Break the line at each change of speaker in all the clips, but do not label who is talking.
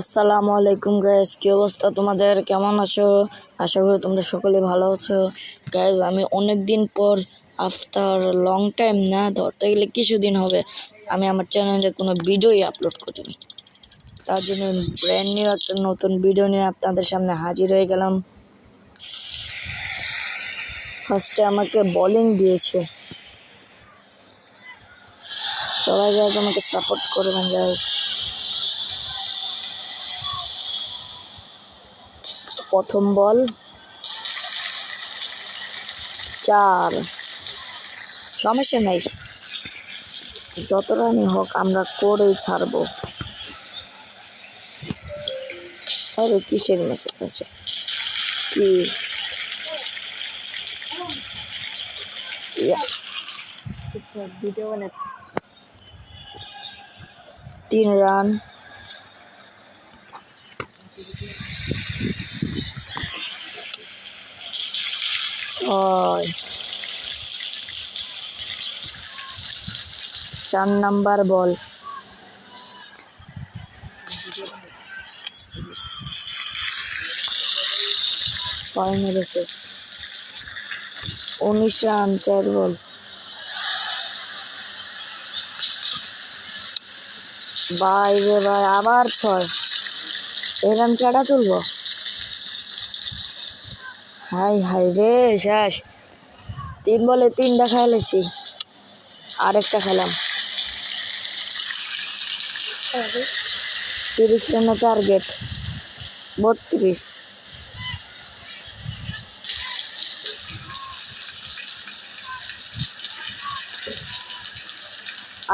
আসসালামু আলাইকুম গাইস, কি অবস্থা তোমাদের? কেমন আছো? আশা করি তোমরা সকলে ভালো আছো। গাইস, আমি অনেক দিন পর আফটার লং টাইম না ধরতে গেলে কিছুদিন হবে আমি আমার চ্যানেলে কোনো ভিডিওই আপলোড করিনি। তার জন্য ব্র্যান্ড নিউ একটা নতুন ভিডিও নিয়ে আপনাদের সামনে হাজির হয়ে গেলাম। ফার্স্টে আমাকে বোলিং দিয়েছে, সবাই গাইস আমাকে সাপোর্ট করবেন গাইস। প্রথম বল 4, সমস্যা নাই, যত রানই হোক আমরা করেই ছাড়বো। আরে কিসের মেসেজ আছে? কি ভিডিও বানাচ্ছি। 3 রান, 6, 4 নাম্বার বল, 6 মেরেছে। 19 রান, 4 বল। ভাই রে ভাই, আবার 6। এই রান কেডা তুলবো? হাই হাই রে, শেষ। 3 বলে 3টা খেলেছি, আরেকটা খেলাম। 30 রানের টার্গেট, 32।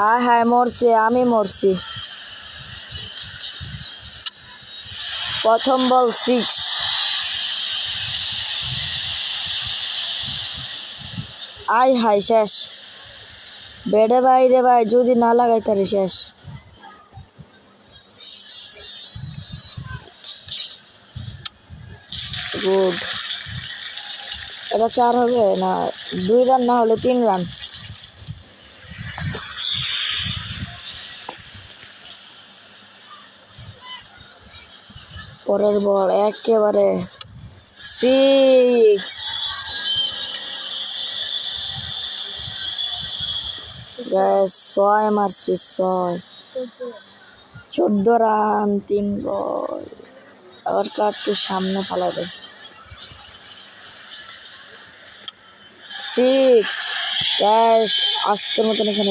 আয় হায়, মরছি, আমি মরছি। প্রথম বল 6, আয় হায় শেষ। বেড়ে ভাই রে ভাই, যদি না লাগাই তারে শেষ। গুড, এটা 4 হবে না? 2 রান না হলে 3 রান। পরের বল একেবারে 6। গ্যাস 6 মারছি, 6। 14 রান, 3 বল। আবার কাটতে সামনে ফালাবে। 6। গ্যাস আজকের মতন এখানে